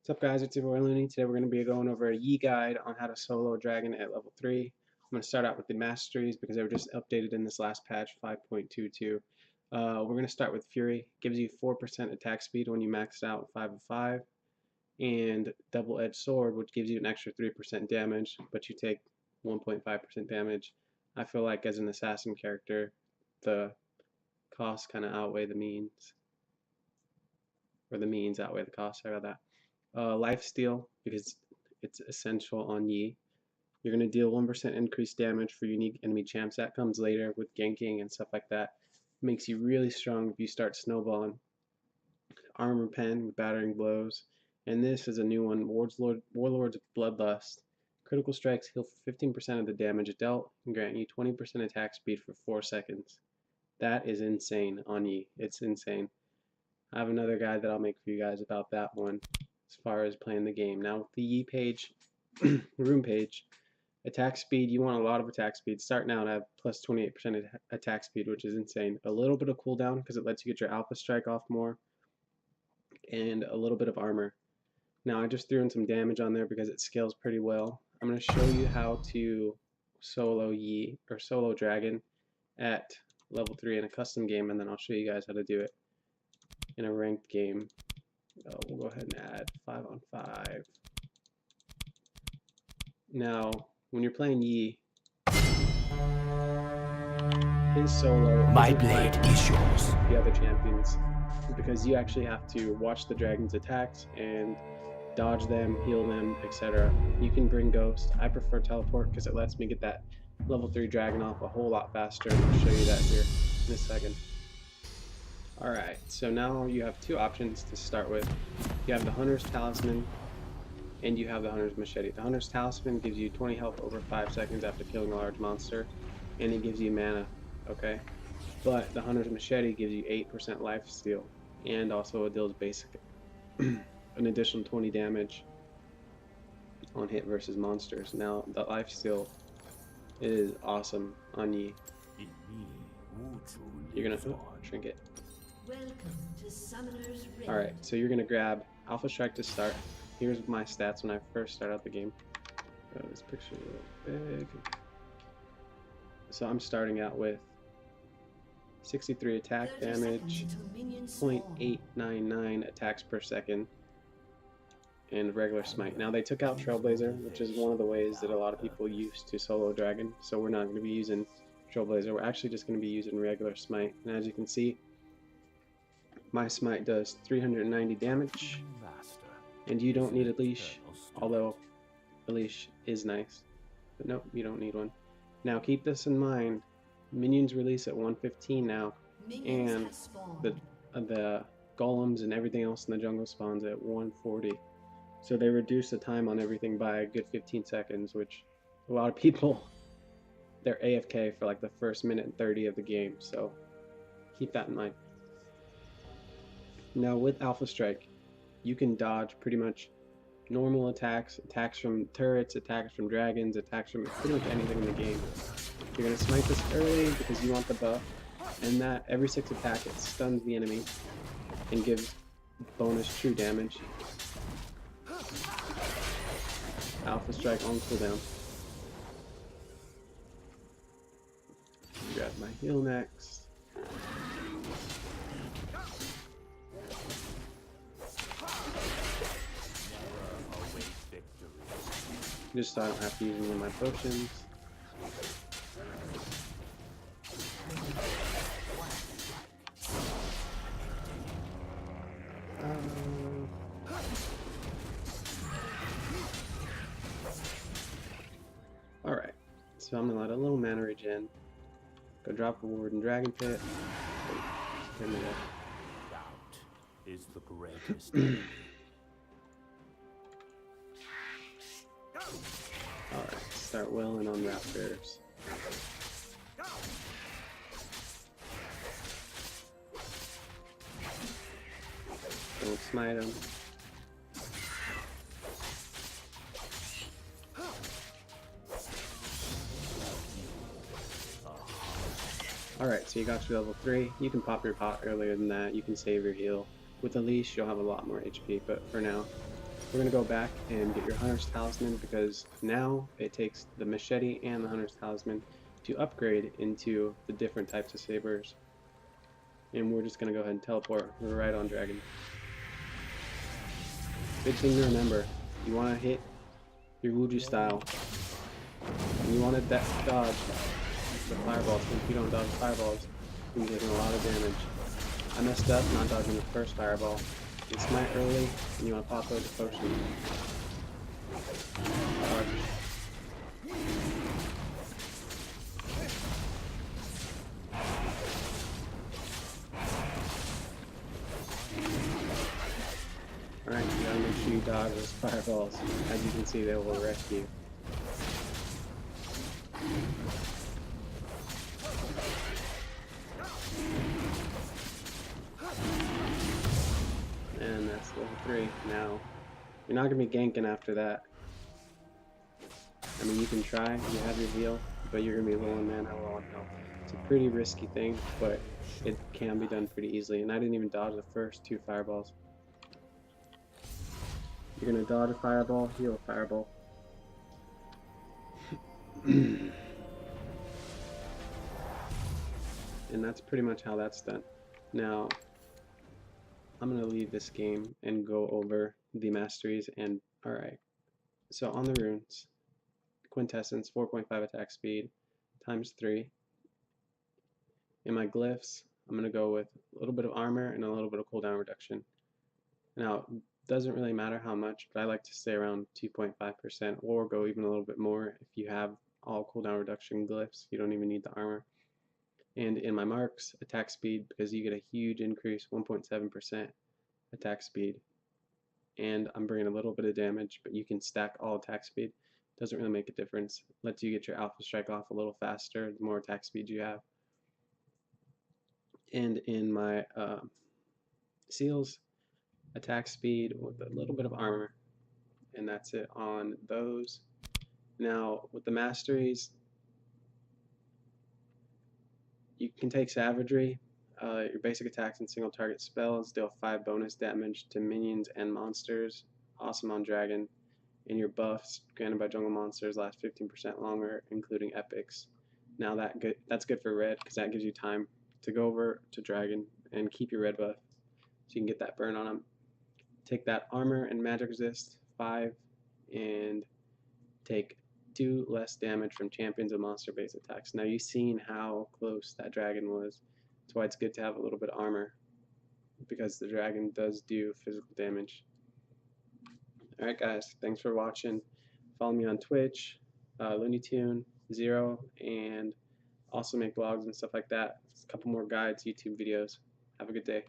What's up, guys? It's your boy Looney. Today we're going to be going over a Yi guide on how to solo a dragon at level 3. I'm going to start out with the masteries because they were just updated in this last patch 5.22. We're going to start with Fury. Gives you 4% attack speed when you max it out 5 of 5. And Double-Edged Sword, which gives you an extra 3% damage, but you take 1.5% damage. I feel like as an assassin character, the costs kind of outweigh the means. Or the means outweigh the costs, sorry about that. Lifesteal, because it's essential on Yi. You're going to deal 1% increased damage for unique enemy champs. That comes later with ganking and stuff like that. Makes you really strong if you start snowballing. Armor Pen with battering blows. And this is a new one, Warlord's Bloodlust. Critical strikes heal 15% of the damage dealt and grant you 20% attack speed for 4 seconds. That is insane on Yi. It's insane. I have another guide that I'll make for you guys about that one as far as playing the game. Now, with the Yi page, room page, attack speed, you want a lot of attack speed. Start now to have plus 28% attack speed, which is insane. A little bit of cooldown because it lets you get your alpha strike off more, and a little bit of armor. Now, I just threw in some damage on there because it scales pretty well. I'm going to show you how to solo Yi, or solo dragon, at level 3 in a custom game, and then I'll show you guys how to do it in a ranked game. We'll go ahead and add 5 on 5. Now, when you're playing Yi, his solo My blade is yours. the other champions, because you actually have to watch the dragon's attacks and dodge them, heal them, etc. You can bring Ghost. I prefer Teleport because it lets me get that level 3 dragon off a whole lot faster, and I'll show you that here in a second. Alright, so now you have two options to start with. You have the Hunter's Talisman, and you have the Hunter's Machete. The Hunter's Talisman gives you 20 health over 5 seconds after killing a large monster, and it gives you mana, okay? But the Hunter's Machete gives you 8% lifesteal, and also it deals basic an additional 20 damage on hit versus monsters. Now, the lifesteal is awesome on Yi. You're gonna trinket. Alright, so you're gonna grab Alpha Strike to start. Here's my stats when I first start out the game. This picture is a little big. So I'm starting out with 63 attack damage, 0.899 attacks per second, and regular smite. Now they took out Trailblazer, which is one of the ways that a lot of people use to solo dragon, so we're not going to be using Trailblazer. We're actually just going to be using regular smite. And as you can see, my smite does 390 damage, and you don't need a leash, although a leash is nice. But nope, you don't need one. Now keep this in mind, minions release at 115 now, and the golems and everything else in the jungle spawns at 140. So they reduce the time on everything by a good 15 seconds, which a lot of people, they're AFK for like the first minute and 30 of the game, so keep that in mind. Now with Alpha Strike, you can dodge pretty much normal attacks, attacks from turrets, attacks from dragons, attacks from pretty much anything in the game. You're going to smite this early because you want the buff, and that every 6 attack it stuns the enemy and gives bonus true damage. Alpha Strike on cooldown. Grab my heal next. Just so I don't have to use any of my potions. Alright, so I'm gonna let a little mana regen. Go drop a Warden Dragon Pit. Is the greatest. Alright, start wailing on raptors. Don't smite them. Alright, so you got your level 3. You can pop your pot earlier than that. You can save your heal. With a leash, you'll have a lot more HP, but for now, We're going to go back and get your Hunter's Talisman because now it takes the Machete and the Hunter's Talisman to upgrade into the different types of sabers. And we're just going to go ahead and teleport. We're right on Dragon. Big thing to remember, you want to hit your Wuju style. And you want to dodge the fireballs, because if you don't dodge fireballs, you're taking a lot of damage. I messed up not dodging the first fireball. You smite early, and you want to pop out the potion. Dodge. Alright, you gotta make sure you dodge those fireballs. As you can see, they will wreck you. And that's level 3. Now, you're not going to be ganking after that. I mean, you can try, you have your heal, but you're going to be low on mana, low on health. It's a pretty risky thing, but it can be done pretty easily. And I didn't even dodge the first 2 fireballs. You're going to dodge a fireball, heal a fireball. And that's pretty much how that's done. Now, I'm going to leave this game and go over the masteries. And alright, so on the runes, Quintessence, 4.5 attack speed, times 3. In my glyphs, I'm going to go with a little bit of armor and a little bit of cooldown reduction. Now, it doesn't really matter how much, but I like to stay around 2.5% or go even a little bit more if you have all cooldown reduction glyphs. You don't even need the armor. And in my marks, attack speed, because you get a huge increase, 1.7% attack speed. And I'm bringing a little bit of damage, but you can stack all attack speed. Doesn't really make a difference. Lets you get your alpha strike off a little faster the more attack speed you have. And in my seals, attack speed with a little bit of armor. And that's it on those. Now, with the masteries, you can take Savagery. Your basic attacks and single target spells deal 5 bonus damage to minions and monsters. Awesome on Dragon. And your buffs granted by jungle monsters last 15% longer, including epics. Now that's good for red, because that gives you time to go over to Dragon and keep your red buff, so you can get that burn on them. Take that armor and magic resist, 5, and take 2 less damage from champions and monster-based attacks. Now you've seen how close that dragon was. That's why it's good to have a little bit of armor, because the dragon does do physical damage. Alright guys, thanks for watching. Follow me on Twitch, LooneyTune, Zero, and also make vlogs and stuff like that. A couple more guides, YouTube videos. Have a good day.